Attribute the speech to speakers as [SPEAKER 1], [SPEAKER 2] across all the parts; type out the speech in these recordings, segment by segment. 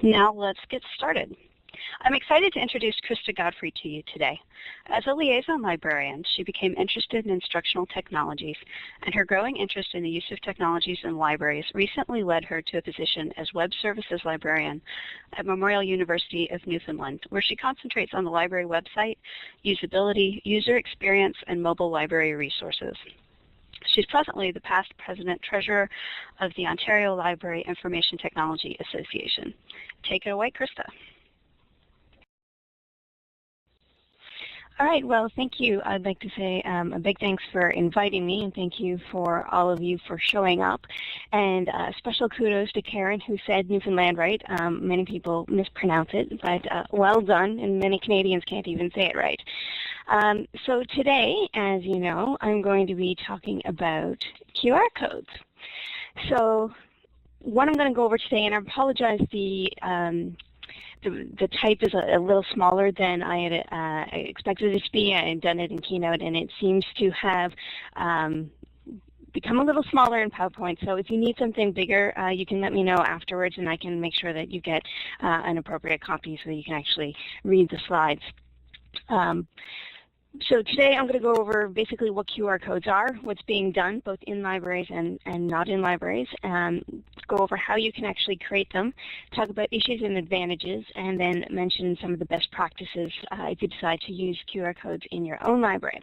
[SPEAKER 1] Now let's get started. I'm excited to introduce Krista Godfrey to you today. As a liaison librarian, she became interested in instructional technologies, and her growing interest in the use of technologies in libraries recently led her to a position as Web Services Librarian at Memorial University of Newfoundland, where she concentrates on the library website, usability, user experience, and mobile library resources. She's presently the past president-treasurer of the Ontario Library Information Technology Association. Take it away, Krista.
[SPEAKER 2] All right, well, thank you. I'd like to say a big thanks for inviting me, and thank you for all of you for showing up. And special kudos to Karen, who said Newfoundland right. Many people mispronounce it, but well done, and many Canadians can't even say it right. So today, as you know, I'm going to be talking about QR codes. So what I'm going to go over today, and I apologize, the type is a little smaller than I had expected it to be. I had done it in Keynote, and it seems to have become a little smaller in PowerPoint. So if you need something bigger, you can let me know afterwards, and I can make sure that you get an appropriate copy so that you can actually read the slides. So today I'm going to go over basically what QR codes are, what's being done both in libraries and not in libraries, go over how you can actually create them, talk about issues and advantages, and then mention some of the best practices if you decide to use QR codes in your own library.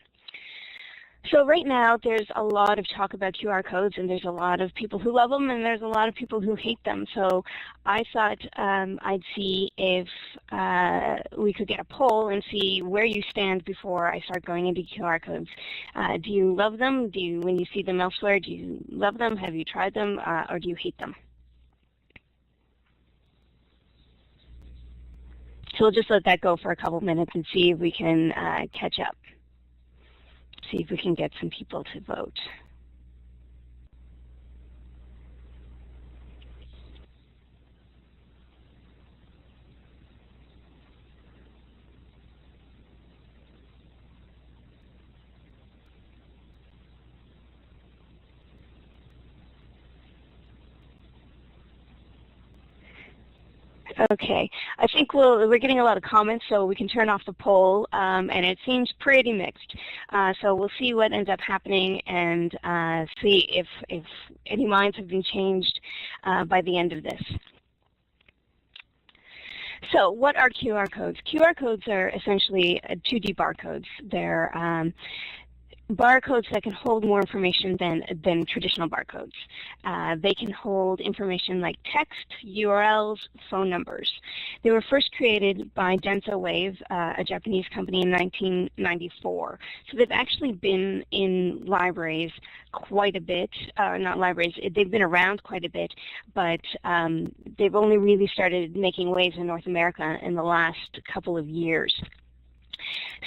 [SPEAKER 2] So right now there's a lot of talk about QR codes, and there's a lot of people who love them and there's a lot of people who hate them. So I thought I'd see if we could get a poll and see where you stand before I start going into QR codes. Do you love them? When you see them elsewhere, do you love them? Have you tried them, or do you hate them? So we'll just let that go for a couple minutes and see if we can catch up. See if we can get some people to vote. Okay, I think we're getting a lot of comments, so we can turn off the poll, and it seems pretty mixed. So we'll see what ends up happening and see if any minds have been changed by the end of this. So what are QR codes? QR codes are essentially 2D barcodes. They're barcodes that can hold more information than traditional barcodes. They can hold information like text, URLs, phone numbers. They were first created by DensoWave, a Japanese company, in 1994. So they've actually been in libraries quite a bit, not libraries, they've been around quite a bit, but they've only really started making waves in North America in the last couple of years.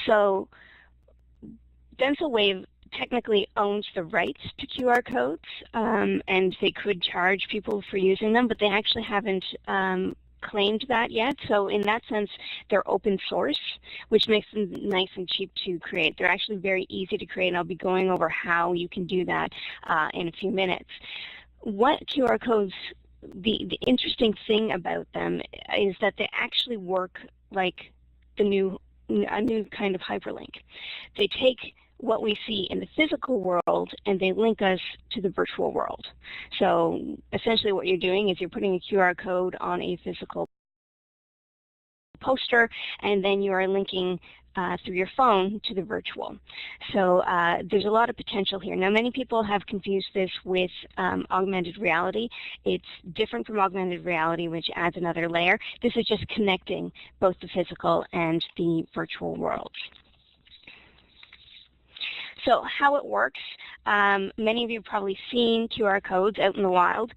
[SPEAKER 2] So DensoWave technically owns the rights to QR codes, and they could charge people for using them, but they actually haven't claimed that yet. So in that sense, they're open source, which makes them nice and cheap to create. They're actually very easy to create, and I'll be going over how you can do that in a few minutes. What QR codes, the interesting thing about them is that they actually work like a new kind of hyperlink. They take what we see in the physical world and they link us to the virtual world. So essentially what you're doing is you're putting a QR code on a physical poster, and then you are linking through your phone to the virtual. So there's a lot of potential here. Now, many people have confused this with augmented reality. It's different from augmented reality, which adds another layer. This is just connecting both the physical and the virtual worlds. So how it works, many of you have probably seen QR codes out in the wild,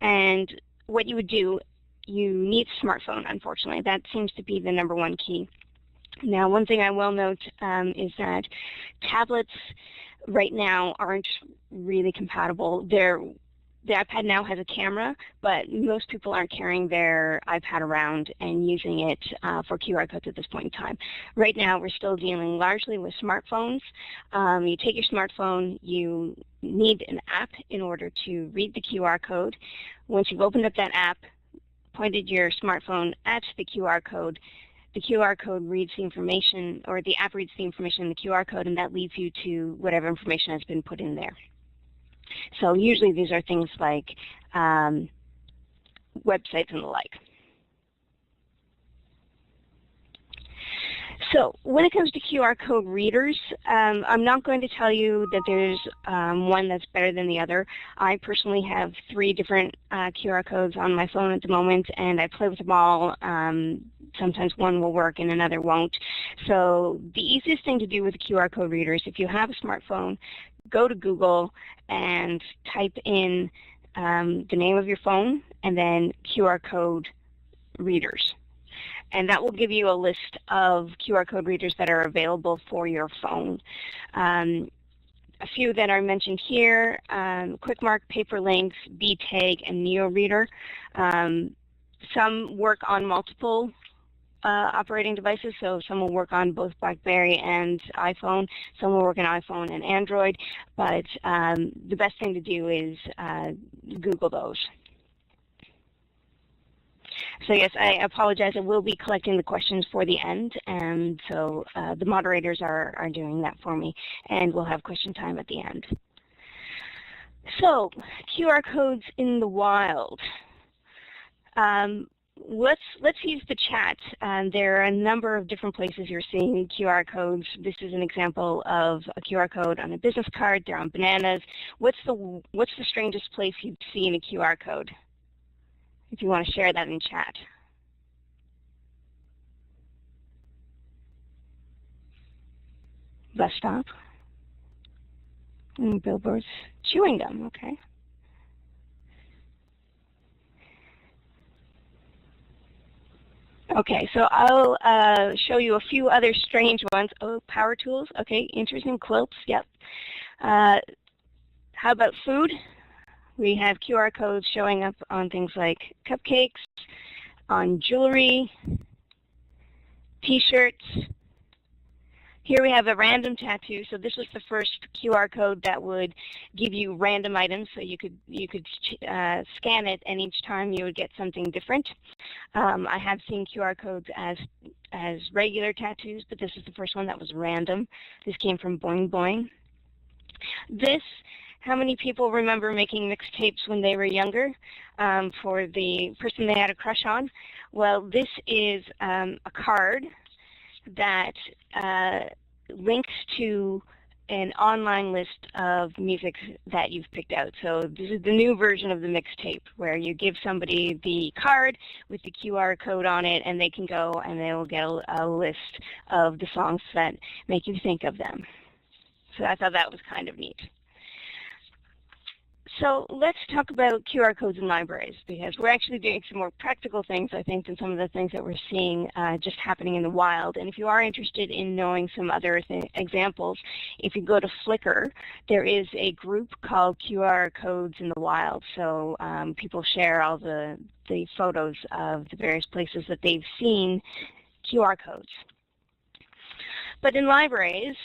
[SPEAKER 2] and what you would do, you need a smartphone, unfortunately. That seems to be the #1 key. Now, one thing I will note is that tablets right now aren't really compatible. The iPad now has a camera, but most people aren't carrying their iPad around and using it for QR codes at this point in time. Right now, we're still dealing largely with smartphones. You take your smartphone, you need an app in order to read the QR code. Once you've opened up that app, pointed your smartphone at the QR code reads the information, or the app reads the information in the QR code, and that leads you to whatever information has been put in there. So usually these are things like websites and the like. So when it comes to QR code readers, I'm not going to tell you that there's one that's better than the other. I personally have 3 different QR codes on my phone at the moment, and I play with them all. Sometimes one will work and another won't. So the easiest thing to do with QR code readers, if you have a smartphone, go to Google and type in the name of your phone and then QR code readers. And that will give you a list of QR code readers that are available for your phone. A few that are mentioned here, QuickMark, Paperlinks, BTag, and NeoReader. Some work on multiple operating devices, so some will work on both BlackBerry and iPhone, some will work on iPhone and Android, but the best thing to do is Google those. So yes, I apologize, I will be collecting the questions for the end, and so the moderators are doing that for me, and we'll have question time at the end. So, QR codes in the wild. Let's use the chat. There are a number of different places you're seeing QR codes. This is an example of a QR code on a business card. They're on bananas. What's the strangest place you've seen a QR code? If you want to share that in chat. Bus stop. And billboards. Chewing gum, okay. Okay, so I'll show you a few other strange ones. Oh, power tools, okay, interesting. Quilts, yep. How about food? We have QR codes showing up on things like cupcakes, on jewelry, t-shirts. Here we have a random tattoo. So this was the first QR code that would give you random items, so you could scan it, and each time you would get something different. I have seen QR codes as regular tattoos, but this is the first one that was random. This came from Boing Boing. How many people remember making mixtapes when they were younger for the person they had a crush on? Well, this is a card that links to an online list of music that you've picked out. So this is the new version of the mixtape, where you give somebody the card with the QR code on it, and they can go and they will get a list of the songs that make you think of them. So I thought that was kind of neat. So let's talk about QR codes in libraries, because we're actually doing some more practical things, I think, than some of the things that we're seeing just happening in the wild. And if you are interested in knowing some other examples, if you go to Flickr, there is a group called QR Codes in the Wild. So people share all the photos of the various places that they've seen QR codes. But in libraries,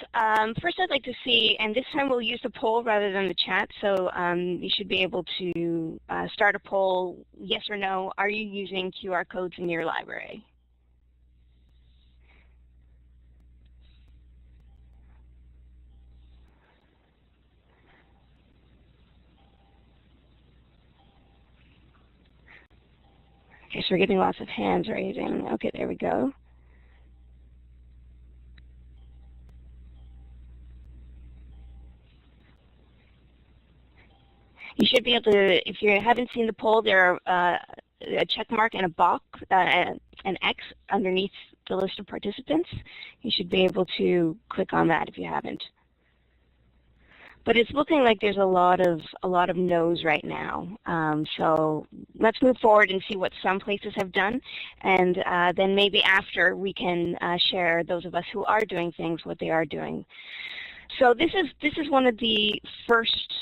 [SPEAKER 2] first I'd like to see, and this time we'll use the poll rather than the chat, so you should be able to start a poll, yes or no, are you using QR codes in your library? Okay, so we're getting lots of hands raising. Okay, there we go. You should be able to, if you haven't seen the poll, there are a check mark and a box, an X underneath the list of participants. You should be able to click on that if you haven't. But it's looking like there's a lot of no's right now. So let's move forward and see what some places have done, and then maybe after we can share, those of us who are doing things, what they are doing. So this is one of the first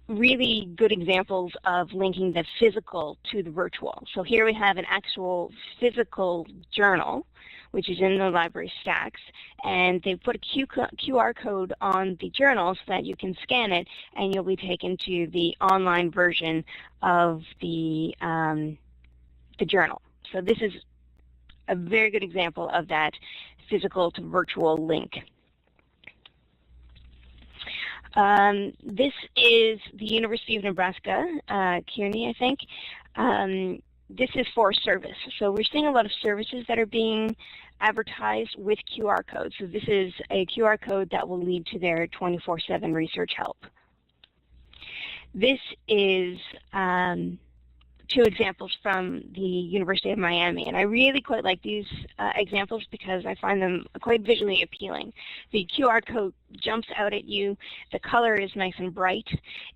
[SPEAKER 2] really good examples of linking the physical to the virtual. So here we have an actual physical journal which is in the library stacks, and they put a QR code on the journal so that you can scan it, and you'll be taken to the online version of the journal. So this is a very good example of that physical to virtual link. This is the University of Nebraska, CUNY, I think. This is for service. So we're seeing a lot of services that are being advertised with QR codes. So this is a QR code that will lead to their 24/7 research help. This is two examples from the University of Miami, and I really quite like these examples because I find them quite visually appealing. The QR code jumps out at you, the color is nice and bright,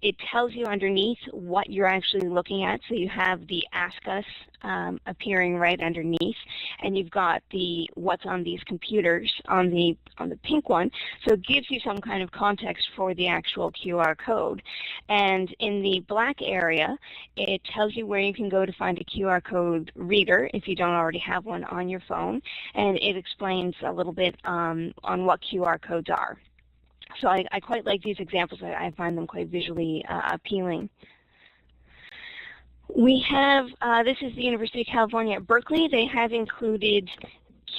[SPEAKER 2] it tells you underneath what you're actually looking at, so you have the Ask Us appearing right underneath, and you've got the what's on these computers on the pink one, so it gives you some kind of context for the actual QR code. And in the black area, it tells you where you can go to find a QR code reader if you don't already have one on your phone, and it explains a little bit on what QR codes are. So I quite like these examples. I find them quite visually appealing. We have, this is the University of California at Berkeley. They have included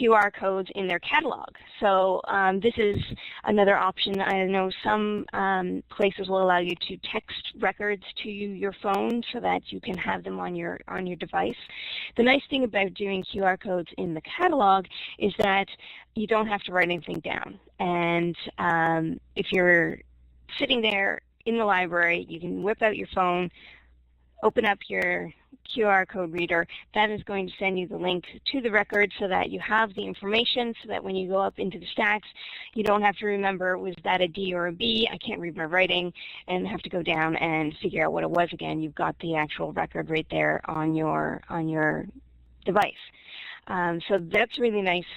[SPEAKER 2] QR codes in their catalog. So this is another option. I know some places will allow you to text records to your phone so that you can have them on your device. The nice thing about doing QR codes in the catalog is that you don't have to write anything down. And if you're sitting there in the library, you can whip out your phone, open up your QR code reader. That is going to send you the link to the record so that you have the information, so that when you go up into the stacks, you don't have to remember, was that a D or a B? I can't read my writing, and have to go down and figure out what it was again. You've got the actual record right there on your device. So that's really nice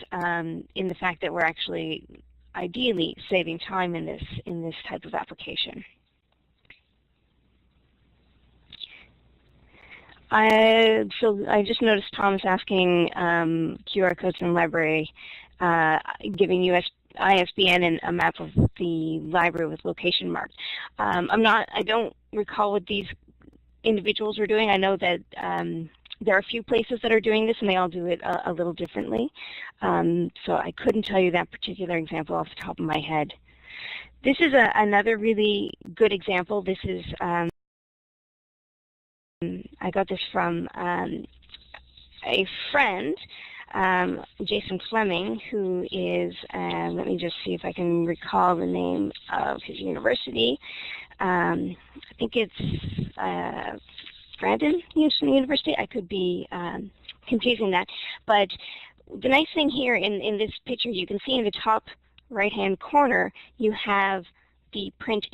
[SPEAKER 2] in the fact that we're actually ideally saving time in this type of application. So I just noticed Thomas asking QR codes in the library, giving ISBN and a map of the library with location marked. I don't recall what these individuals were doing. I know that there are a few places that are doing this, and they all do it a little differently. So I couldn't tell you that particular example off the top of my head. This is another really good example. This is I got this from a friend, Jason Fleming, who is, let me just see if I can recall the name of his university. I think it's Brandon University. I could be confusing that. But the nice thing here in this picture, you can see in the top right-hand corner, you have the print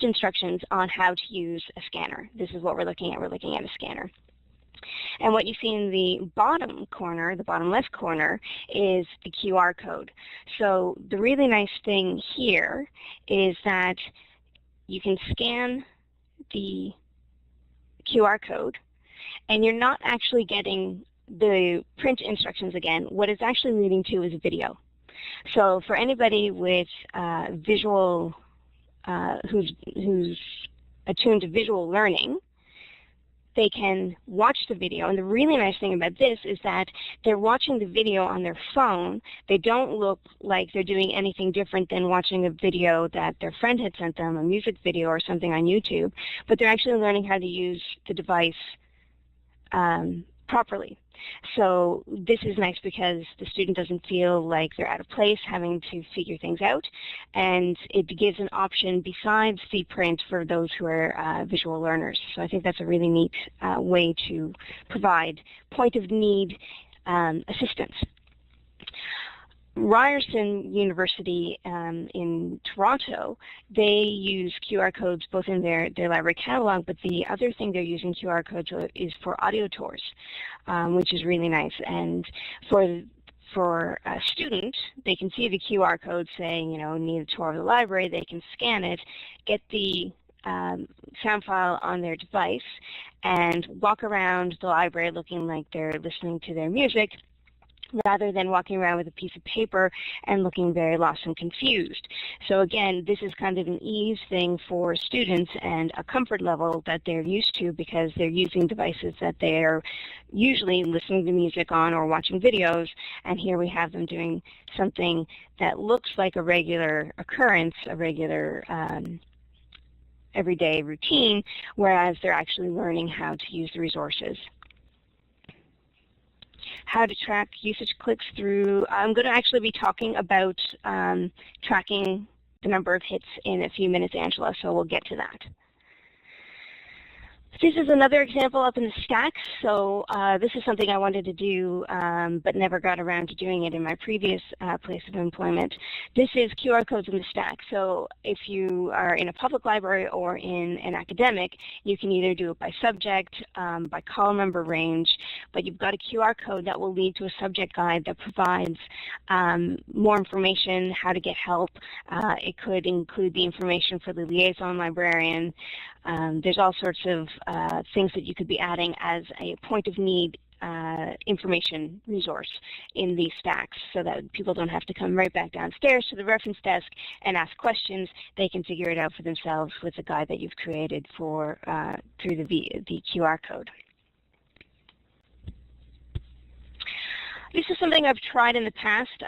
[SPEAKER 2] instructions on how to use a scanner. This is what we're looking at. We're looking at a scanner. And what you see in the bottom corner, the bottom left corner, is the QR code. So the really nice thing here is that you can scan the QR code, and you're not actually getting the print instructions again. What it's actually leading to is video. So for anybody with visual, who's attuned to visual learning, they can watch the video. And the really nice thing about this is that they're watching the video on their phone. They don't look like they're doing anything different than watching a video that their friend had sent them, a music video or something on YouTube, but they're actually learning how to use the device properly. So this is nice because the student doesn't feel like they're out of place having to figure things out, and it gives an option besides the print for those who are visual learners. So I think that's a really neat way to provide point-of-need assistance. Ryerson University in Toronto, they use QR codes both in their library catalog, but the other thing they're using QR codes is for audio tours, which is really nice. And for a student, they can see the QR code saying, need a tour of the library. They can scan it, get the sound file on their device, and walk around the library looking like they're listening to their music, rather than walking around with a piece of paper and looking very lost and confused. So again, this is kind of an ease thing for students and a comfort level that they're used to because they're using devices that they're usually listening to music on or watching videos, and here we have them doing something that looks like a regular occurrence, a regular everyday routine, whereas they're actually learning how to use the resources. How to track usage clicks through, I'm going to actually be talking about tracking the number of hits in a few minutes, Angela, so we'll get to that. This is another example up in the stacks. So this is something I wanted to do but never got around to doing it in my previous place of employment. This is QR codes in the stack. So if you are in a public library or in an academic, you can either do it by subject, by column number range, but you've got a QR code that will lead to a subject guide that provides more information, how to get help. It could include the information for the liaison librarian. There's all sorts of things that you could be adding as a point of need information resource in these stacks so that people don't have to come right back downstairs to the reference desk and ask questions. They can figure it out for themselves with the guide that you've created for through the QR code. This is something I've tried in the past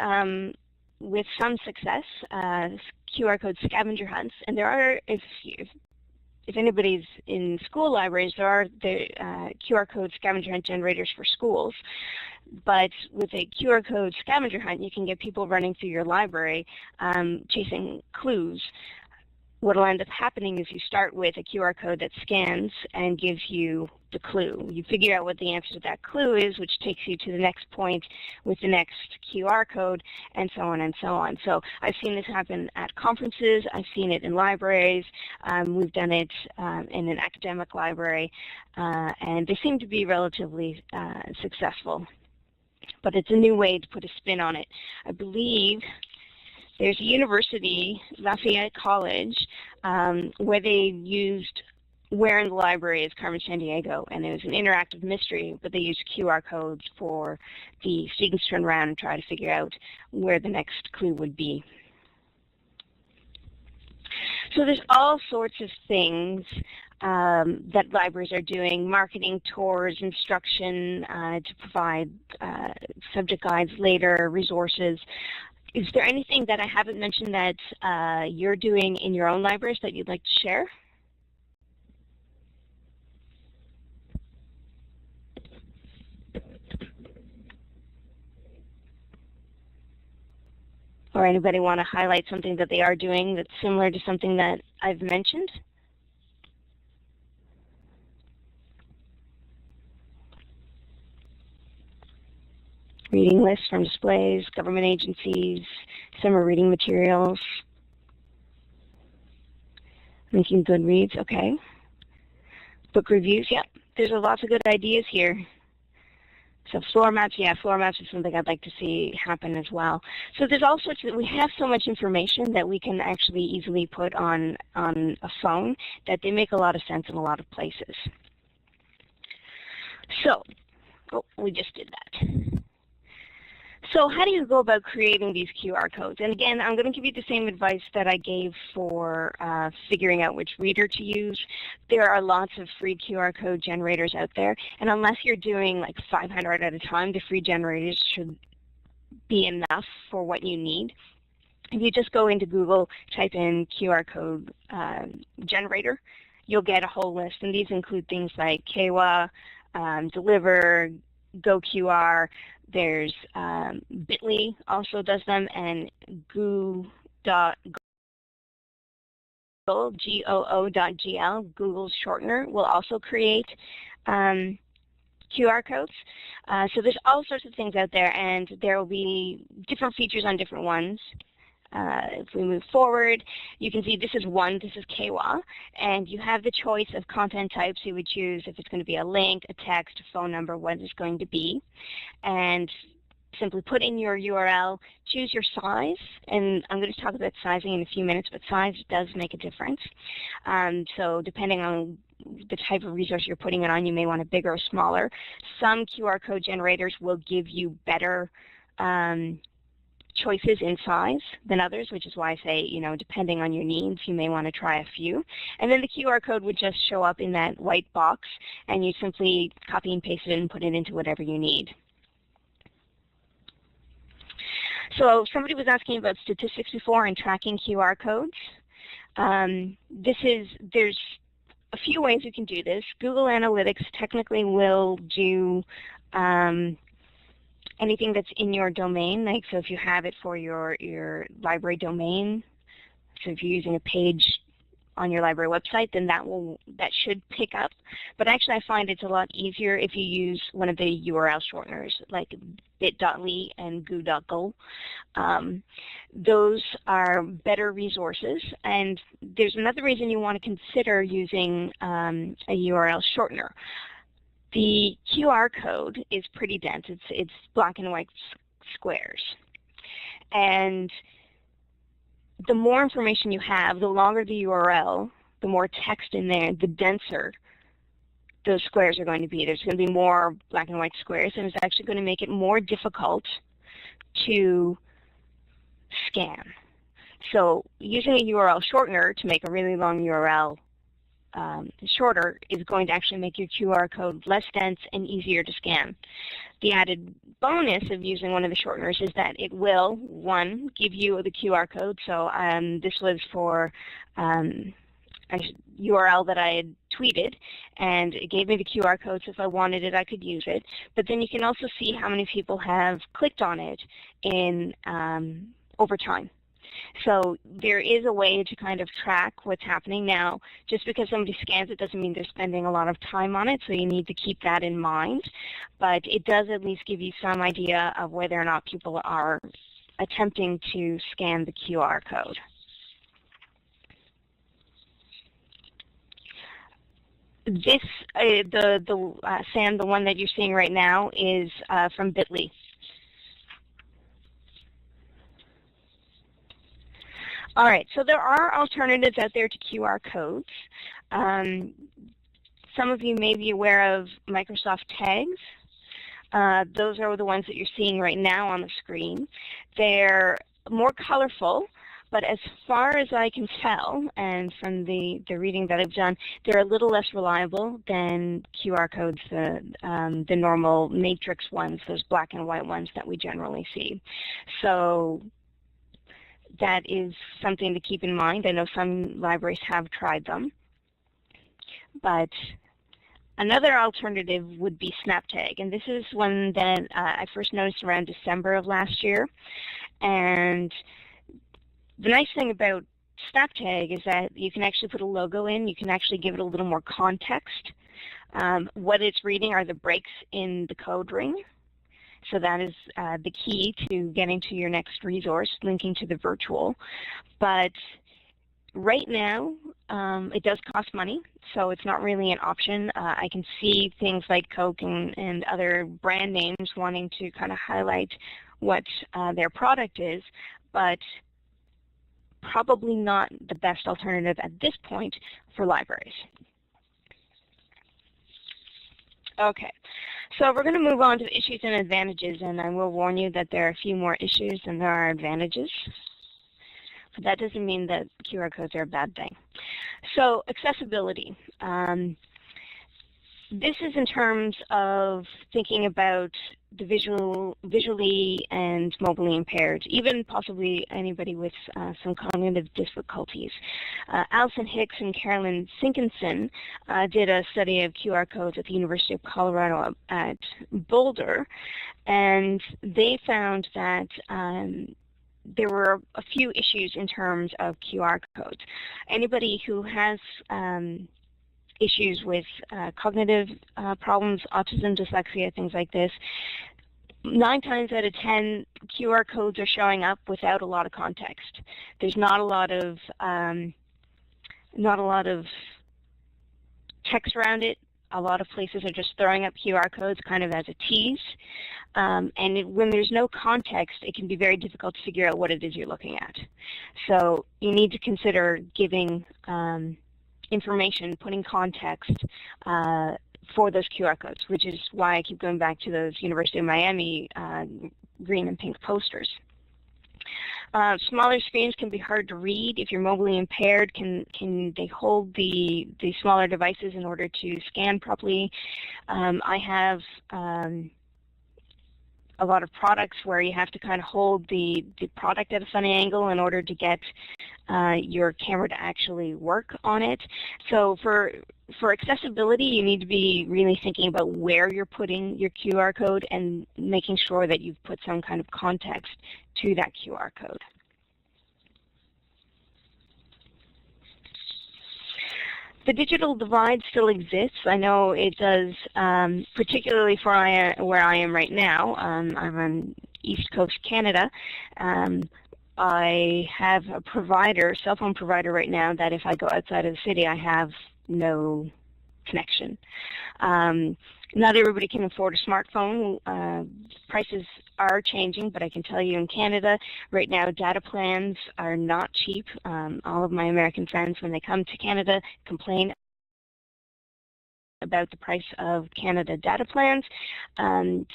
[SPEAKER 2] with some success, QR code scavenger hunts, and there are, if anybody's in school libraries, there are the QR code scavenger hunt generators for schools. But with a QR code scavenger hunt, you can get people running through your library chasing clues. What will end up happening is you start with a QR code that scans and gives you the clue. You figure out what the answer to that clue is, which takes you to the next point with the next QR code, and so on and so on. So I've seen this happen at conferences. I've seen it in libraries. We've done it in an academic library, and they seem to be relatively successful. But it's a new way to put a spin on it. I believe there's a university, Lafayette College, where they used where in the library is Carmen Sandiego, and it was an interactive mystery, but they used QR codes for the students to turn around and try to figure out where the next clue would be. So there's all sorts of things that libraries are doing, marketing, tours, instruction to provide subject guides later, resources. Is there anything that I haven't mentioned that you're doing in your own libraries that you'd like to share? Or anybody want to highlight something that they are doing that's similar to something that I've mentioned? Reading lists from displays, government agencies, summer reading materials. Making good reads, okay. Book reviews, yep. There's lots of good ideas here. So floor maps, yeah, floor maps is something I'd like to see happen as well. So there's all sorts of, we have so much information that we can actually easily put on a phone that they make a lot of sense in a lot of places. So, oh, we just did that. So how do you go about creating these QR codes? And again, I'm going to give you the same advice that I gave for figuring out which reader to use. There are lots of free QR code generators out there, and unless you're doing like 500 at a time, the free generators should be enough for what you need. If you just go into Google, type in QR code generator, you'll get a whole list, and these include things like Kawa, Deliver, GoQR. There's Bitly also does them, and goo.gl, G-O-O.gl, Google's shortener, will also create QR codes. So there's all sorts of things out there, and there will be different features on different ones. If we move forward, you can see this is one, this is KWA, and you have the choice of content types you would choose if it's going to be a link, a text, a phone number, what it's going to be. And simply put in your URL, choose your size, and I'm going to talk about sizing in a few minutes, but size does make a difference. So depending on the type of resource you're putting it on, you may want it bigger or smaller. Some QR code generators will give you better choices in size than others, which is why I say, depending on your needs, you may want to try a few. And then the QR code would just show up in that white box, and you simply copy and paste it and put it into whatever you need. So somebody was asking about statistics before and tracking QR codes. There's a few ways you can do this. Google Analytics technically will do anything that's in your domain, like so if you have it for your library domain, so if you're using a page on your library website, then that should pick up. But actually I find it's a lot easier if you use one of the URL shorteners like bit.ly and goo.go. Those are better resources, and there's another reason you want to consider using a URL shortener. The QR code is pretty dense. It's black and white squares. And the more information you have, the longer the URL, the more text in there, the denser those squares are going to be. There's going to be more black and white squares, and it's actually going to make it more difficult to scan. So using a URL shortener to make a really long URL shorter is going to actually make your QR code less dense and easier to scan. The added bonus of using one of the shorteners is that it will, one, give you the QR code. So this was for a URL that I had tweeted, and it gave me the QR code, so if I wanted it, I could use it. But then you can also see how many people have clicked on it in over time. So there is a way to kind of track what's happening now. Just because somebody scans it doesn't mean they're spending a lot of time on it, so you need to keep that in mind. But it does at least give you some idea of whether or not people are attempting to scan the QR code. This, Sam, the one that you're seeing right now is from Bitly. All right, so there are alternatives out there to QR codes. Some of you may be aware of Microsoft tags. Those are the ones that you're seeing right now on the screen. They're more colorful, but as far as I can tell, and from the reading that I've done, they're a little less reliable than QR codes, the normal matrix ones, those black and white ones that we generally see. So that is something to keep in mind. I know some libraries have tried them. But another alternative would be SnapTag, and this is one that I first noticed around December of last year. And the nice thing about SnapTag is that you can actually put a logo in. You can actually give it a little more context. What it's reading are the breaks in the code ring. So that is the key to getting to your next resource, linking to the virtual. But right now, it does cost money, so it's not really an option. I can see things like Coke and other brand names wanting to kind of highlight what their product is, but probably not the best alternative at this point for libraries. Okay, so we're going to move on to issues and advantages, and I will warn you that there are a few more issues than there are advantages. But that doesn't mean that QR codes are a bad thing. So accessibility. This is in terms of thinking about the visually and mobilely impaired, even possibly anybody with some cognitive difficulties. Allison Hicks and Carolyn Sinkinson did a study of QR codes at the University of Colorado at Boulder, and they found that there were a few issues in terms of QR codes. Anybody who has issues with cognitive problems, autism, dyslexia, things like this, 9 times out of 10, QR codes are showing up without a lot of context. There's not a lot of text around it. A lot of places are just throwing up QR codes kind of as a tease. When there's no context, it can be very difficult to figure out what it is you're looking at. So you need to consider giving information, putting context for those QR codes, which is why I keep going back to those University of Miami green and pink posters. Smaller screens can be hard to read. If you're mobily impaired, can they hold the smaller devices in order to scan properly? I have a lot of products where you have to kind of hold the product at a funny angle in order to get your camera to actually work on it. So for accessibility, you need to be really thinking about where you're putting your QR code and making sure that you've put some kind of context to that QR code. The digital divide still exists. I know it does, particularly for where I am right now. I'm on East Coast Canada. I have a provider, cell phone provider right now, that if I go outside of the city, I have no connection. Not everybody can afford a smartphone. Prices are changing, but I can tell you in Canada right now, data plans are not cheap. All of my American friends, when they come to Canada, complain about the price of Canada data plans.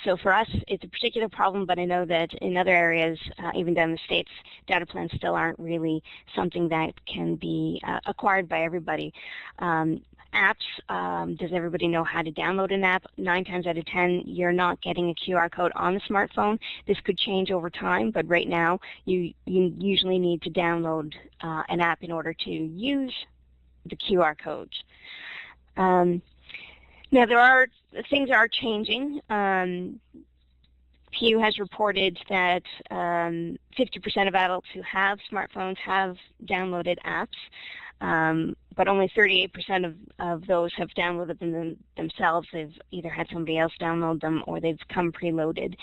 [SPEAKER 2] So for us, it's a particular problem, but I know that in other areas, even down the States, data plans still aren't really something that can be acquired by everybody. Apps, does everybody know how to download an app? 9 times out of 10, you're not getting a QR code on the smartphone. This could change over time, but right now, you usually need to download an app in order to use the QR codes. Now, things are changing. Pew has reported that 50% of adults who have smartphones have downloaded apps, but only 38% of those have downloaded them themselves. They've either had somebody else download them or they've come preloaded.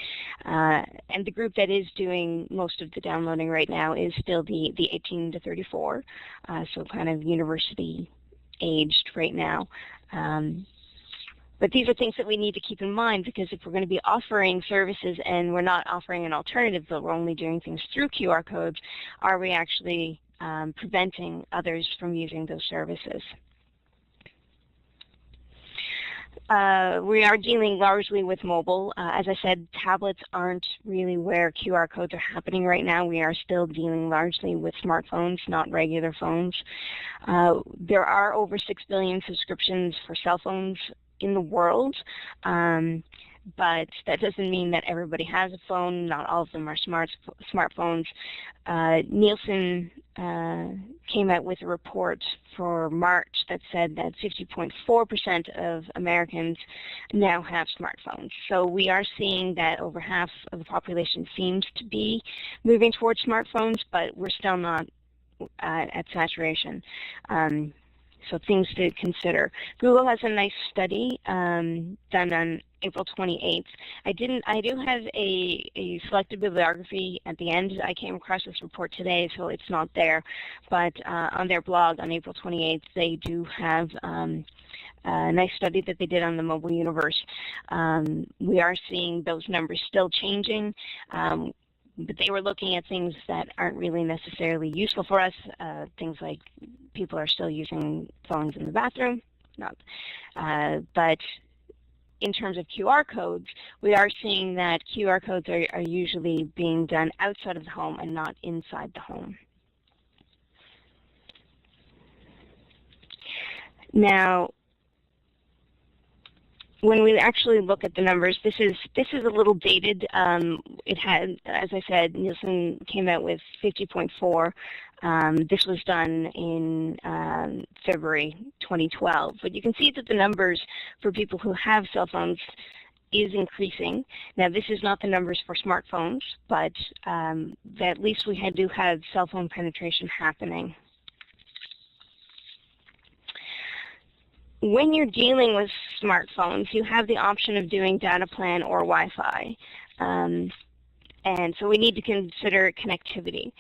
[SPEAKER 2] And the group that is doing most of the downloading right now is still the 18 to 34, so kind of university aged right now. But these are things that we need to keep in mind, because if we're going to be offering services and we're not offering an alternative, but we're only doing things through QR codes, are we actually preventing others from using those services? We are dealing largely with mobile. As I said, tablets aren't really where QR codes are happening right now. We are still dealing largely with smartphones, not regular phones. There are over 6 billion subscriptions for cell phones in the world, but that doesn't mean that everybody has a phone. Not all of them are smartphones. Nielsen came out with a report for March that said that 50.4% of Americans now have smartphones. So we are seeing that over half of the population seems to be moving towards smartphones, but we're still not at saturation. So things to consider. Google has a nice study done on April 28th. I do have a selected bibliography at the end. I came across this report today, so it's not there. But on their blog on April 28th, they do have a nice study that they did on the mobile universe. We are seeing those numbers still changing. But they were looking at things that aren't really necessarily useful for us, things like people are still using phones in the bathroom, but in terms of QR codes, we are seeing that QR codes are usually being done outside of the home and not inside the home. Now, when we actually look at the numbers, this is a little dated. It had, as I said, Nielsen came out with 50.4. This was done in February 2012. But you can see that the numbers for people who have cell phones is increasing. Now, this is not the numbers for smartphones, but at least we do have cell phone penetration happening. When you're dealing with smartphones, you have the option of doing data plan or Wi-Fi. And so we need to consider connectivity.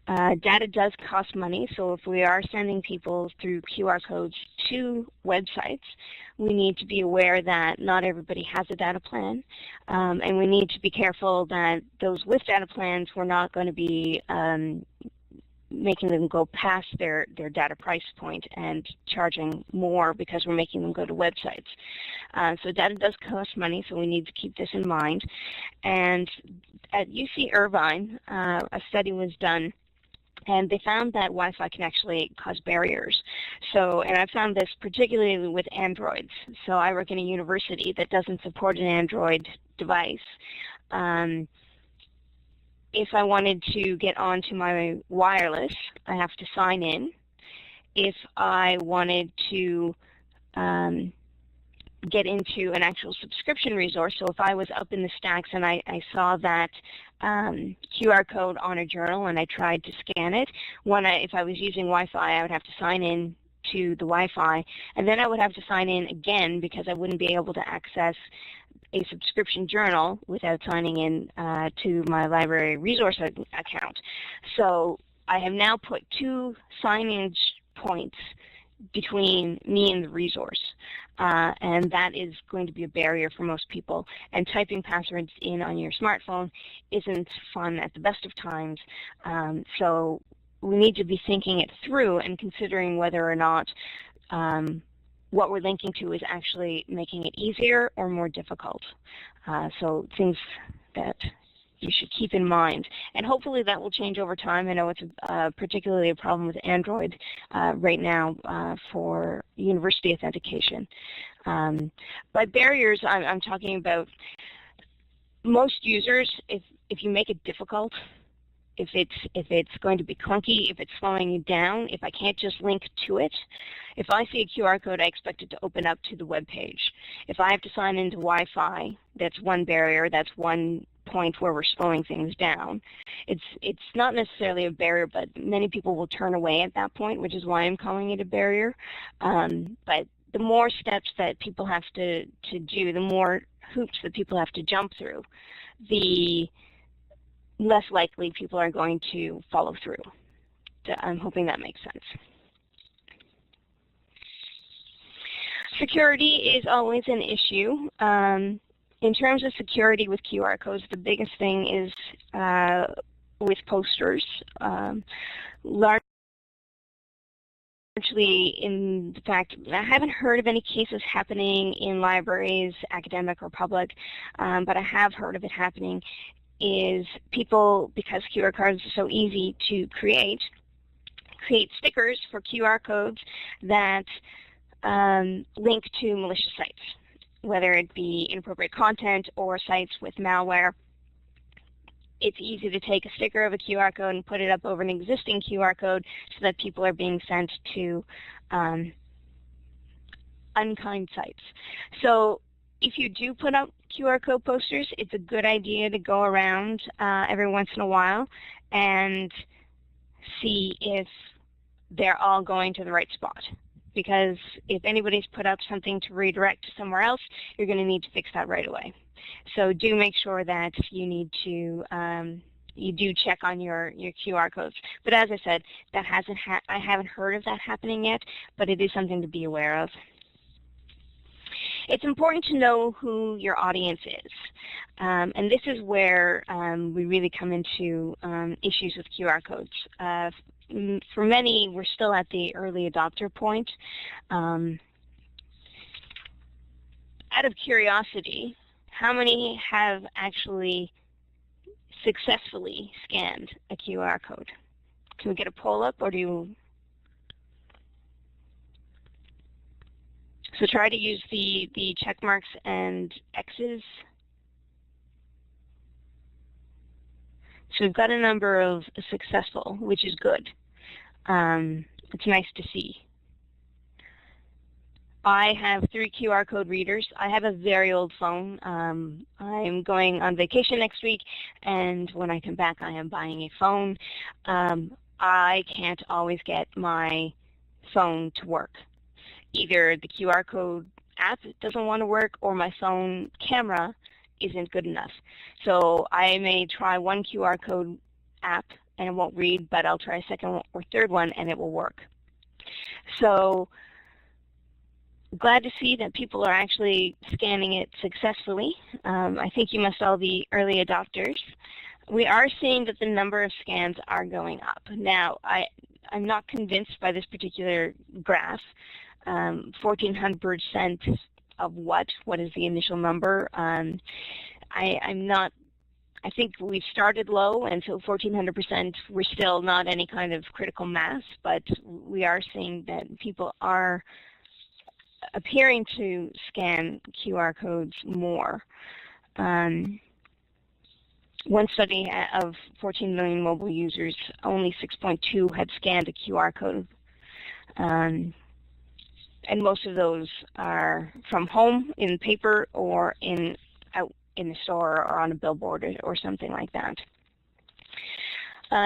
[SPEAKER 2] Data does cost money, so if we are sending people through QR codes to websites, we need to be aware that not everybody has a data plan, and we need to be careful that those with data plans, we're not going to be making them go past their data price point and charging more because we're making them go to websites. So data does cost money, so we need to keep this in mind. And at UC Irvine, a study was done, and they found that Wi-Fi can actually cause barriers. So, and I found this particularly with Androids. So I work in a university that doesn't support an Android device. If I wanted to get onto my wireless, I have to sign in. If I wanted to get into an actual subscription resource, so if I was up in the stacks and I saw that QR code on a journal and I tried to scan it, if I was using Wi-Fi, I would have to sign in to the Wi-Fi, and then I would have to sign in again because I wouldn't be able to access a subscription journal without signing in to my library resource account. So I have now put 2 signage points between me and the resource, and that is going to be a barrier for most people. And typing passwords in on your smartphone isn't fun at the best of times, so we need to be thinking it through and considering whether or not what we're linking to is actually making it easier or more difficult. So things that you should keep in mind. And hopefully that will change over time. I know it's particularly a problem with Android right now for university authentication. By barriers, I'm talking about most users, if you make it difficult, if it's going to be clunky, if it's slowing you down, if I can't just link to it. If I see a QR code, I expect it to open up to the web page. If I have to sign into Wi-Fi, that's one barrier, that's one point where we're slowing things down. It's not necessarily a barrier, but many people will turn away at that point, which is why I'm calling it a barrier. But the more steps that people have to do, the more hoops that people have to jump through, the less likely people are going to follow through. I'm hoping that makes sense. Security is always an issue. In terms of security with QR codes, the biggest thing is with posters. Largely in fact, I haven't heard of any cases happening in libraries, academic or public, but I have heard of it happening is people, because QR codes are so easy to create stickers for QR codes that link to malicious sites, whether it be inappropriate content or sites with malware. It's easy to take a sticker of a QR code and put it up over an existing QR code so that people are being sent to unkind sites. So if you do put up QR code posters, it's a good idea to go around every once in a while and see if they're all going to the right spot. Because if anybody's put up something to redirect to somewhere else, you're going to need to fix that right away. So do make sure that you need to you do check on your QR codes. But as I said, that I haven't heard of that happening yet, but it is something to be aware of. It's important to know who your audience is. And this is where we really come into issues with QR codes. For many, we're still at the early adopter point. Out of curiosity, how many have actually successfully scanned a QR code? Can we get a poll up, or do you? So try to use the check marks and X's. So we've got a number of successful, which is good. It's nice to see. I have 3 QR code readers. I have a very old phone. I'm going on vacation next week, and when I come back, I am buying a phone. I can't always get my phone to work. Either the QR code app doesn't want to work, or my phone camera isn't good enough. So I may try one QR code app and it won't read, but I'll try a second or third one and it will work. So glad to see that people are actually scanning it successfully. I think you must all be early adopters. We are seeing that the number of scans are going up. Now, I'm not convinced by this particular graph. 1,400% of what? What is the initial number? I'm not. I think we've started low, and so 1,400%, we're still not any kind of critical mass, but we are seeing that people are appearing to scan QR codes more. One study of 14 million mobile users, only 6.2 had scanned a QR code. And most of those are from home, in paper, or out in the store, or on a billboard, or something like that.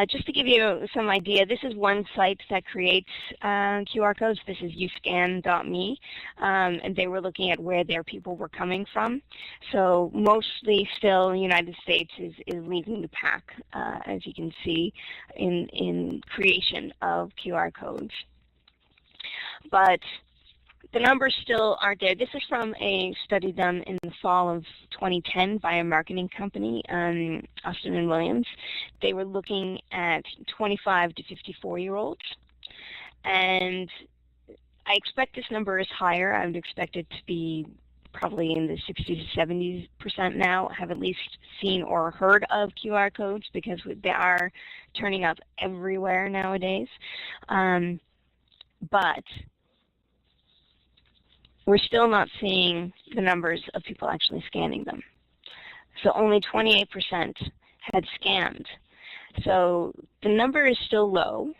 [SPEAKER 2] Just to give you some idea, this is one site that creates QR codes. This is uscan.me, and they were looking at where their people were coming from. So mostly still the United States is leading the pack, as you can see, in creation of QR codes. But the numbers still aren't there. This is from a study done in the fall of 2010 by a marketing company, Austin and Williams. They were looking at 25 to 54-year-olds. And I expect this number is higher. I would expect it to be probably in the 60 to 70% now, have at least seen or heard of QR codes, because they are turning up everywhere nowadays. But we're still not seeing the numbers of people actually scanning them. So only 28% had scanned. So the number is still low.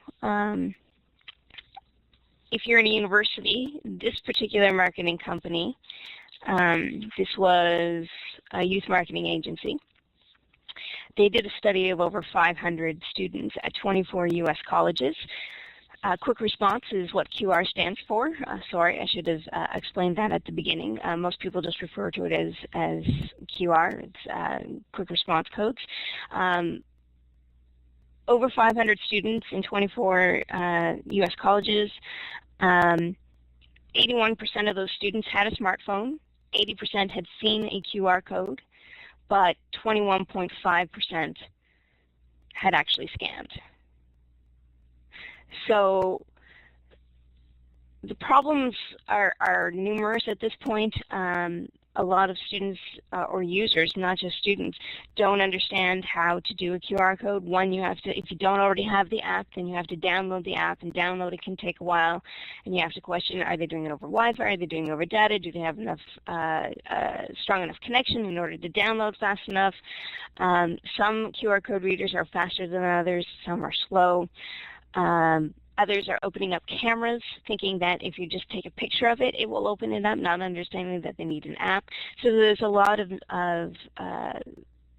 [SPEAKER 2] If you're in a university, this particular marketing company, this was a youth marketing agency. They did a study of over 500 students at 24 U.S. colleges. Quick response is what QR stands for. Sorry, I should have explained that at the beginning. Most people just refer to it as QR. It's quick response codes. Over 500 students in 24 U.S. colleges. 81% of those students had a smartphone. 80% had seen a QR code, but 21.5% had actually scanned. So the problems are numerous at this point. A lot of students or users, not just students, don't understand how to do a QR code. One, you have to, if you don't already have the app, then you have to download the app, and download it can take a while. And you have to question, are they doing it over Wi-Fi? Are they doing it over data? Do they have enough strong enough connection in order to download fast enough? Some QR code readers are faster than others. Some are slow. Others are opening up cameras, thinking that if you just take a picture of it, it will open it up, not understanding that they need an app. So there's a lot of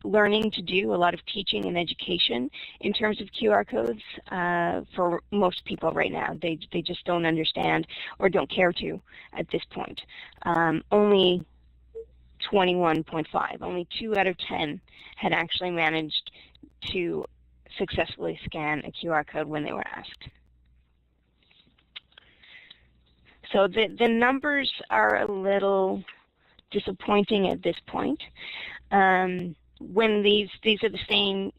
[SPEAKER 2] learning to do, a lot of teaching and education in terms of QR codes for most people right now. They just don't understand or don't care to at this point. Only 21.5, only 2 out of 10 had actually managed to successfully scan a QR code when they were asked. So the numbers are a little disappointing at this point. When these are the same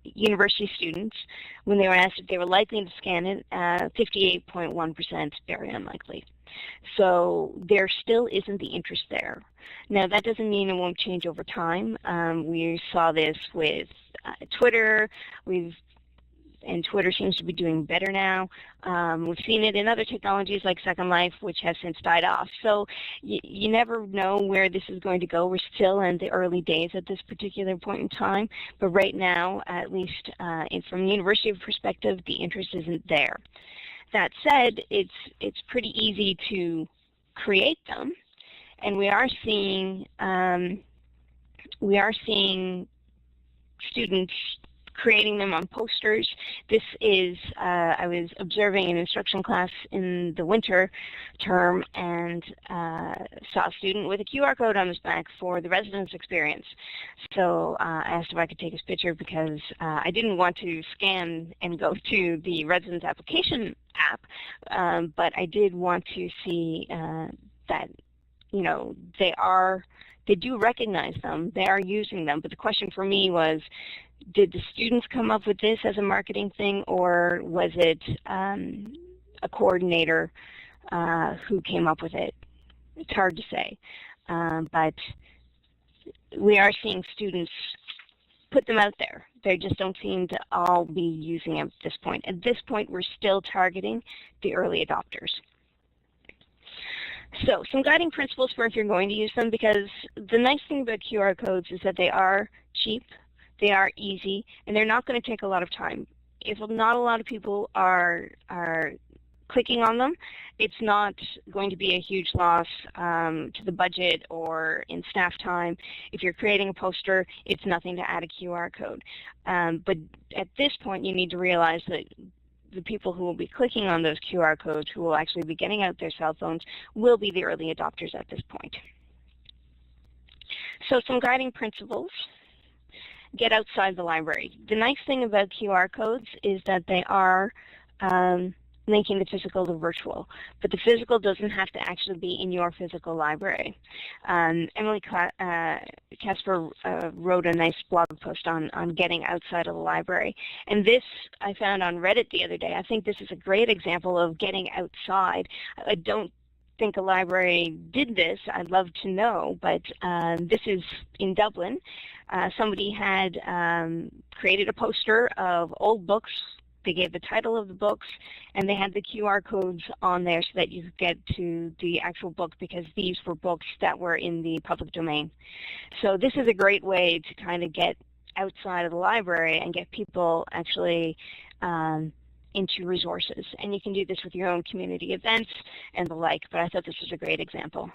[SPEAKER 2] university students, when they were asked if they were likely to scan it, 58.1% very unlikely. So there still isn't the interest there. Now that doesn't mean it won't change over time. We saw this with Twitter. And Twitter seems to be doing better now. We've seen it in other technologies like Second Life, which have since died off. So you never know where this is going to go. We're still in the early days at this particular point in time. But right now, at least from the university perspective, the interest isn't there. That said, it's pretty easy to create them, and we are seeing students creating them on posters. This is, I was observing an instruction class in the winter term and saw a student with a QR code on his back for the residence experience. So I asked if I could take his picture because I didn't want to scan and go to the residence application app, but I did want to see that you know, they do recognize them, they are using them, but the question for me was, did the students come up with this as a marketing thing, or was it a coordinator who came up with it? It's hard to say, but we are seeing students put them out there. They just don't seem to all be using them at this point. At this point, we're still targeting the early adopters. So some guiding principles for if you're going to use them, because the nice thing about QR codes is that they are cheap, they are easy, and they're not going to take a lot of time. If not a lot of people are clicking on them, it's not going to be a huge loss to the budget or in staff time. If you're creating a poster, it's nothing to add a QR code. But at this point, you need to realize that the people who will be clicking on those QR codes, who will actually be getting out their cell phones, will be the early adopters at this point. So some guiding principles. Get outside the library. The nice thing about QR codes is that they are linking the physical to virtual, but the physical doesn't have to actually be in your physical library. Emily Casper wrote a nice blog post on getting outside of the library, and this I found on Reddit the other day. I think this is a great example of getting outside. I don't think a library did this. I'd love to know, but this is in Dublin. Somebody had created a poster of old books. They gave the title of the books, and they had the QR codes on there so that you could get to the actual book, because these were books that were in the public domain. So this is a great way to kind of get outside of the library and get people actually into resources. And you can do this with your own community events and the like, but I thought this was a great example.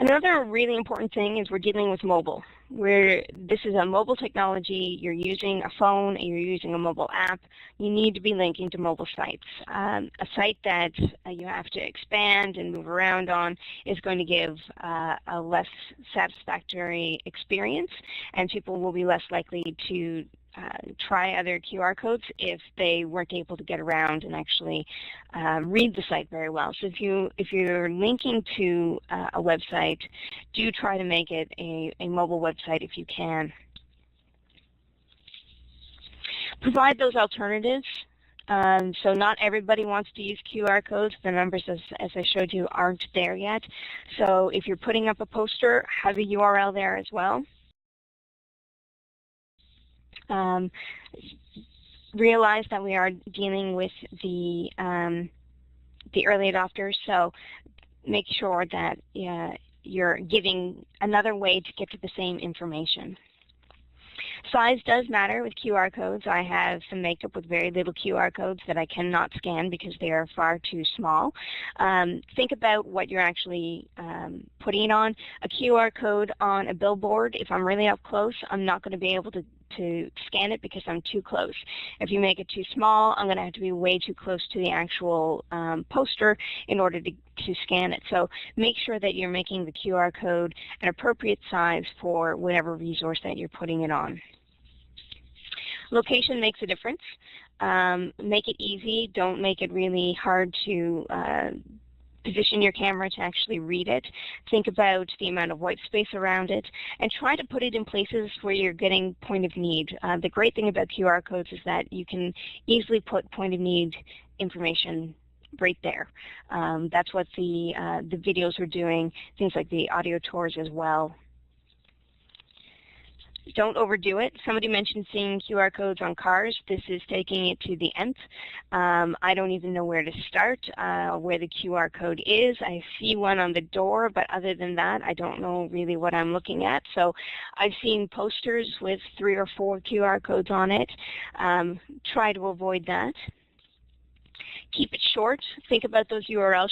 [SPEAKER 2] Another really important thing is we're dealing with mobile, where this is a mobile technology. You're using a phone, and you're using a mobile app. You need to be linking to mobile sites. A site that you have to expand and move around on is going to give a less satisfactory experience, and people will be less likely to try other QR codes if they weren't able to get around and actually read the site very well. So if you're linking to a website, do try to make it a mobile website if you can. Provide those alternatives. So not everybody wants to use QR codes. The numbers, as I showed you, aren't there yet. So if you're putting up a poster, have a URL there as well. Realize that we are dealing with the early adopters, so make sure that you're giving another way to get to the same information. Size does matter with QR codes. I have some makeup with very little QR codes that I cannot scan because they are far too small. Think about what you're actually putting on. A QR code on a billboard, if I'm really up close, I'm not going to be able to scan it because I'm too close. If you make it too small, I'm going to have to be way too close to the actual poster in order to scan it. So make sure that you're making the QR code an appropriate size for whatever resource that you're putting it on. Location makes a difference. Make it easy. Don't make it really hard to position your camera to actually read it. Think about the amount of white space around it, and try to put it in places where you're getting point of need. The great thing about QR codes is that you can easily put point of need information right there. That's what the videos are doing, things like the audio tours as well. Don't overdo it. Somebody mentioned seeing QR codes on cars. This is taking it to the nth. I don't even know where to start, where the QR code is. I see one on the door, but other than that, I don't know really what I'm looking at. So I've seen posters with 3 or 4 QR codes on it. Try to avoid that. Keep it short. Think about those URL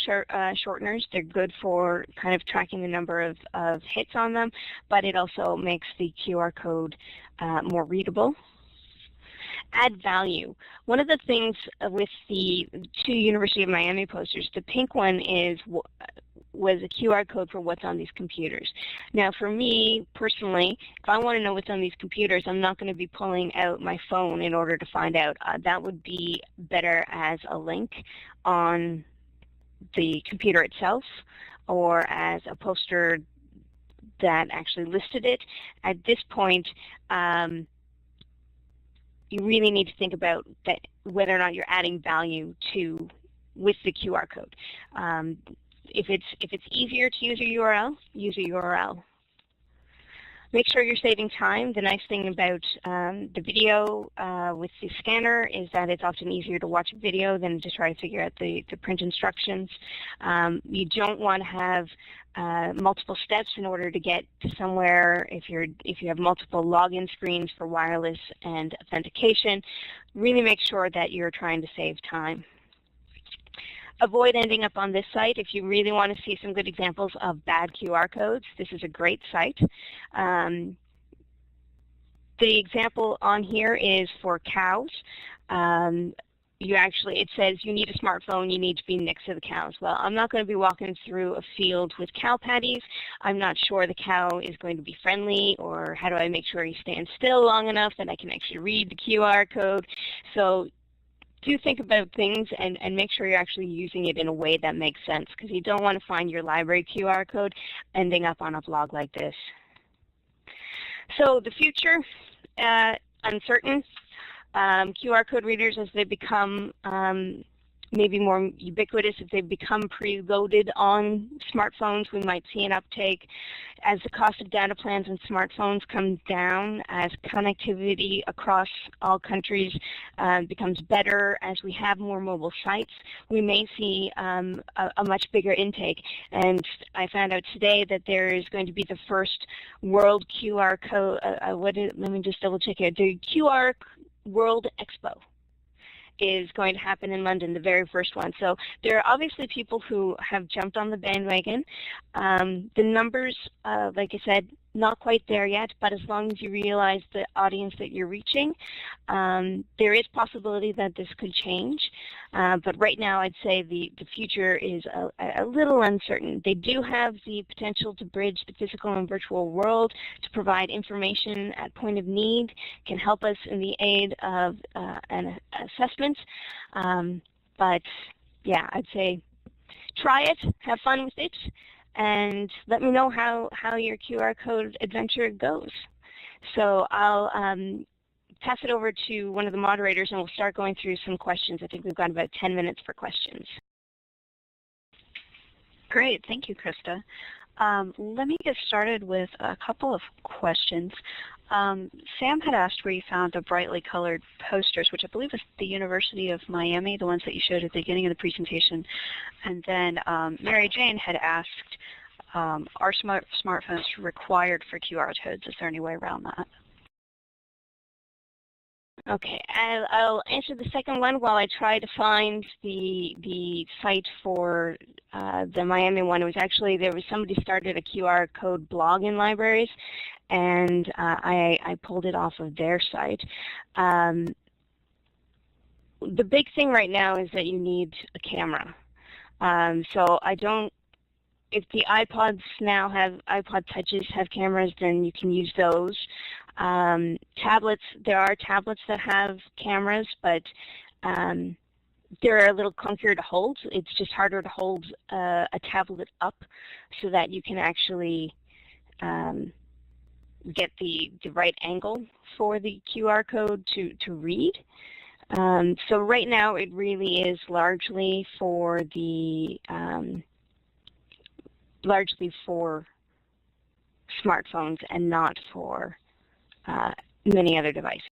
[SPEAKER 2] shorteners. They're good for kind of tracking the number of hits on them, but it also makes the QR code more readable. Add value. One of the things with the 2 University of Miami posters, the pink one was a QR code for what's on these computers. Now for me personally, if I want to know what's on these computers, I'm not going to be pulling out my phone in order to find out. That would be better as a link on the computer itself, or as a poster that actually listed it. At this point, you really need to think about that, whether or not you're adding value with the QR code. If it's easier to use a URL, use a URL. Make sure you're saving time. The nice thing about the video with the scanner is that it's often easier to watch a video than to try to figure out the print instructions. You don't want to have multiple steps in order to get to somewhere. If you have multiple login screens for wireless and authentication, really make sure that you're trying to save time. Avoid ending up on this site. If you really want to see some good examples of bad QR codes, this is a great site. The example on here is for cows. It says you need a smartphone, you need to be next to the cows. Well, I'm not going to be walking through a field with cow patties. I'm not sure the cow is going to be friendly, or how do I make sure he stands still long enough that I can actually read the QR code. So do think about things and make sure you're actually using it in a way that makes sense, because you don't want to find your library QR code ending up on a blog like this. So the future, uncertain. QR code readers, as they become maybe more ubiquitous, if they become preloaded on smartphones, we might see an uptake. As the cost of data plans on smartphones comes down, as connectivity across all countries becomes better, as we have more mobile sites, we may see a much bigger intake. And I found out today that there is going to be the first World QR code, let me just double check here, the QR World Expo is going to happen in London, the very first one. So there are obviously people who have jumped on the bandwagon. The numbers, like I said, not quite there yet, but as long as you realize the audience that you're reaching, there is possibility that this could change. But right now, I'd say the future is a little uncertain. They do have the potential to bridge the physical and virtual world, to provide information at point of need, can help us in the aid of an assessment. But yeah, I'd say try it, have fun with it, and let me know how your QR code adventure goes. So I'll pass it over to one of the moderators, and we'll start going through some questions. I think we've got about 10 minutes for questions.
[SPEAKER 1] Great, thank you, Krista. Let me get started with a couple of questions. Sam had asked where you found the brightly colored posters, which I believe is the University of Miami, the ones that you showed at the beginning of the presentation. And then Mary Jane had asked, are smartphones required for QR codes? Is there any way around that?
[SPEAKER 2] Okay, I'll answer the second one while I try to find the site for the Miami one. It was actually, somebody started a QR code blog in libraries, and I pulled it off of their site. The big thing right now is that you need a camera. So if the iPods now iPod Touches have cameras, then you can use those. Tablets, there are tablets that have cameras, but they're a little clunkier to hold. It's just harder to hold a tablet up so that you can actually get the right angle for the QR code to read. So right now it really is largely for smartphones and not for many other devices.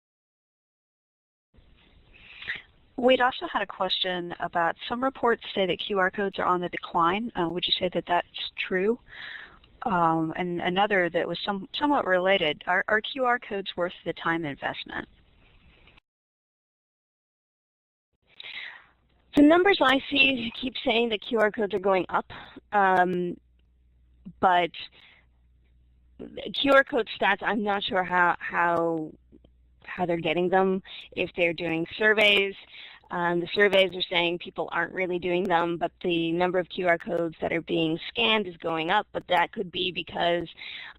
[SPEAKER 1] We'd also had a question about some reports say that QR codes are on the decline. Would you say that that's true? And another that was somewhat related, are QR codes worth the time investment?
[SPEAKER 2] The numbers I see keep saying that QR codes are going up, but QR code stats, I'm not sure how they're getting them. If they're doing surveys, the surveys are saying people aren't really doing them, but the number of QR codes that are being scanned is going up, but that could be because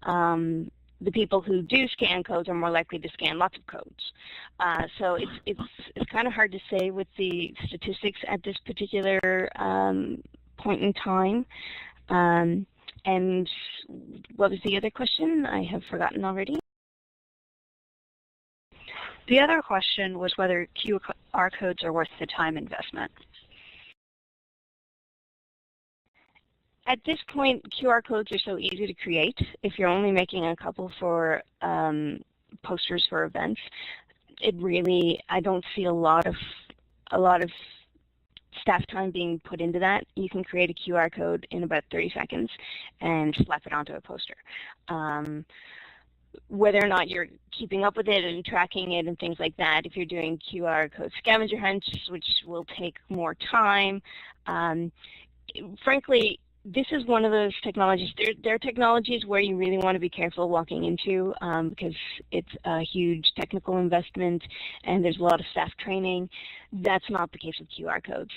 [SPEAKER 2] the people who do scan codes are more likely to scan lots of codes. So it's kind of hard to say with the statistics at this particular point in time. And what was the other question? I have forgotten already.
[SPEAKER 1] The other question was whether QR codes are worth the time investment.
[SPEAKER 2] At this point, QR codes are so easy to create. If you're only making a couple for posters for events, it really, I don't see a lot of staff time being put into that. You can create a QR code in about 30 seconds and slap it onto a poster. Whether or not you're keeping up with it and tracking it and things like that, if you're doing QR code scavenger hunts, which will take more time, frankly, this is one of those technologies. There are technologies where you really want to be careful walking into because it's a huge technical investment and there's a lot of staff training. That's not the case with QR codes.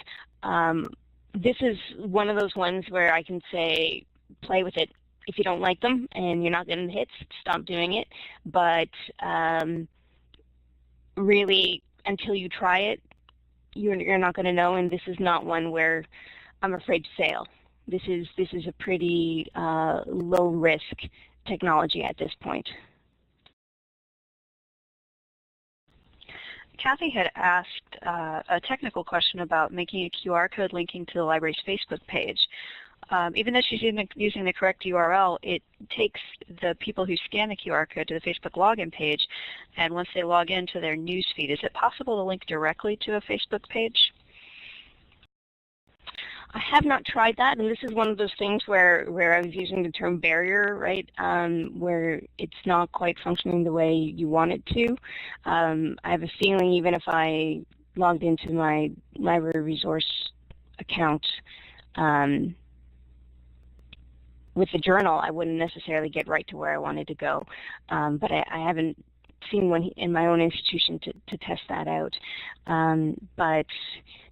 [SPEAKER 2] This is one of those ones where I can say, play with it. If you don't like them and you're not getting the hits, stop doing it. But really, until you try it, you're not going to know. And this is not one where I'm afraid to fail. This is a pretty low risk technology at this point.
[SPEAKER 1] Kathy had asked a technical question about making a QR code linking to the library's Facebook page. Even though she's using the correct URL, it takes the people who scan the QR code to the Facebook login page, and once they log into their news feed, is it possible to link directly to a Facebook page?
[SPEAKER 2] I have not tried that, and this is one of those things where I was using the term barrier, right, where it's not quite functioning the way you want it to. I have a feeling even if I logged into my library resource account with the journal, I wouldn't necessarily get right to where I wanted to go. But I haven't seen one in my own institution to test that out. But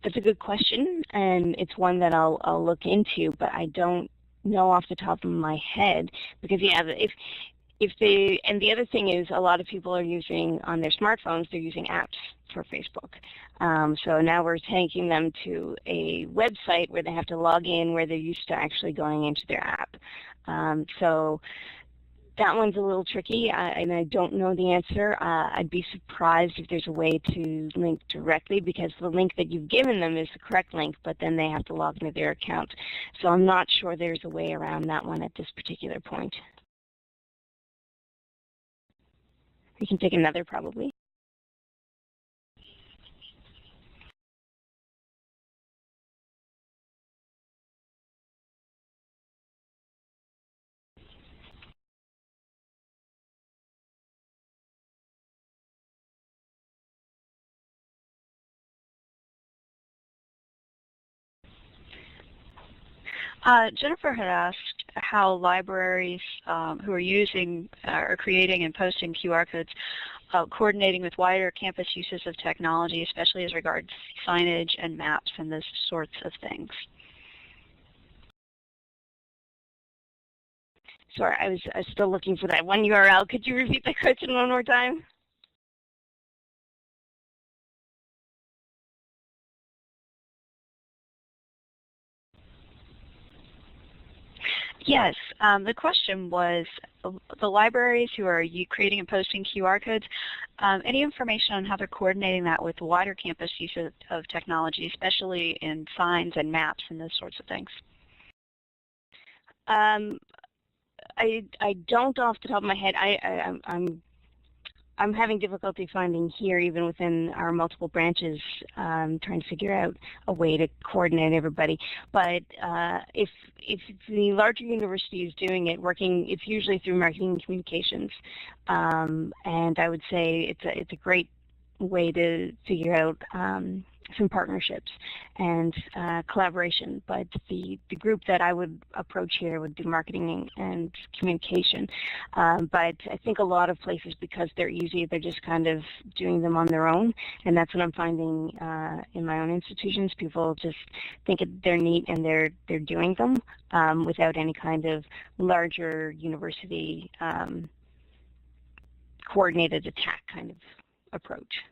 [SPEAKER 2] that's a good question, and it's one that I'll look into, but I don't know off the top of my head, because yeah, and the other thing is a lot of people are using, on their smartphones, they're using apps for Facebook. So now we're taking them to a website where they have to log in, where they're used to actually going into their app. So that one's a little tricky, and I don't know the answer. I'd be surprised if there's a way to link directly, because the link that you've given them is the correct link, but then they have to log into their account. So I'm not sure there's a way around that one at this particular point. We can take another probably.
[SPEAKER 1] Jennifer had asked how libraries who are using or creating and posting QR codes coordinating with wider campus uses of technology, especially as regards signage and maps and those sorts of things.
[SPEAKER 2] Sorry, I was still looking for that one URL. Could you repeat the question one more time?
[SPEAKER 1] Yes, the question was the libraries who are creating and posting QR codes, any information on how they're coordinating that with wider campus use of technology, especially in signs and maps and those sorts of things?
[SPEAKER 2] I don't off the top of my head. I'm having difficulty finding here, even within our multiple branches, trying to figure out a way to coordinate everybody. But if the larger university is doing it, it's usually through marketing and communications, and I would say it's a great way to figure out some partnerships and collaboration. But the group that I would approach here would be marketing and communication. But I think a lot of places, because they're easy, they're just kind of doing them on their own. And that's what I'm finding in my own institutions. People just think they're neat and they're doing them without any kind of larger university coordinated attack kind of approach.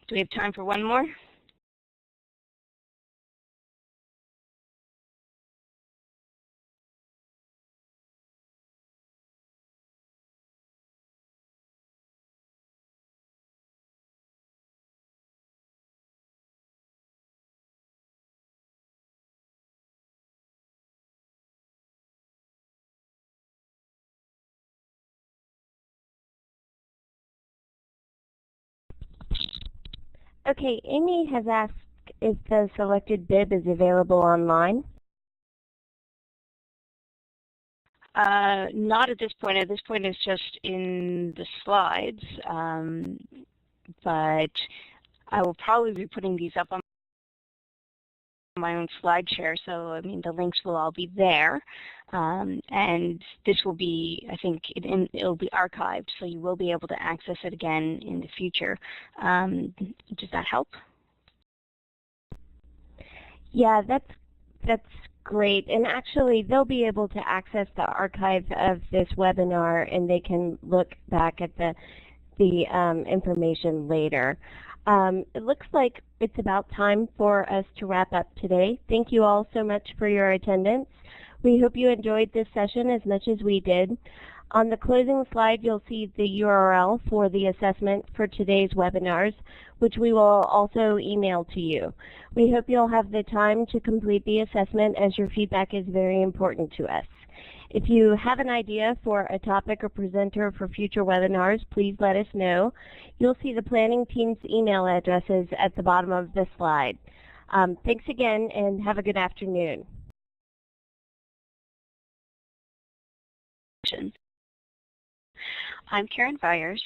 [SPEAKER 2] Do we have time for one more?
[SPEAKER 3] Okay, Amy has asked if the selected bib is available online.
[SPEAKER 2] Not at this point. At this point, it's just in the slides, but I will probably be putting these up on my own slide share, so I mean the links will all be there, and this will be, I think, it'll be archived, so you will be able to access it again in the future. Does that help?
[SPEAKER 3] Yeah, that's great, and actually they'll be able to access the archive of this webinar, and they can look back at the information later. It looks like it's about time for us to wrap up today. Thank you all so much for your attendance. We hope you enjoyed this session as much as we did. On the closing slide, you'll see the URL for the assessment for today's webinars, which we will also email to you. We hope you'll have the time to complete the assessment, as your feedback is very important to us. If you have an idea for a topic or presenter for future webinars, please let us know. You'll see the planning team's email addresses at the bottom of the slide. Thanks again, and have a good afternoon.
[SPEAKER 1] I'm Karen Byers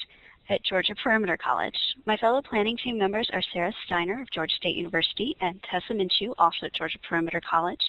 [SPEAKER 1] at Georgia Perimeter College. My fellow planning team members are Sarah Steiner of Georgia State University and Tessa Minshew, also at Georgia Perimeter College.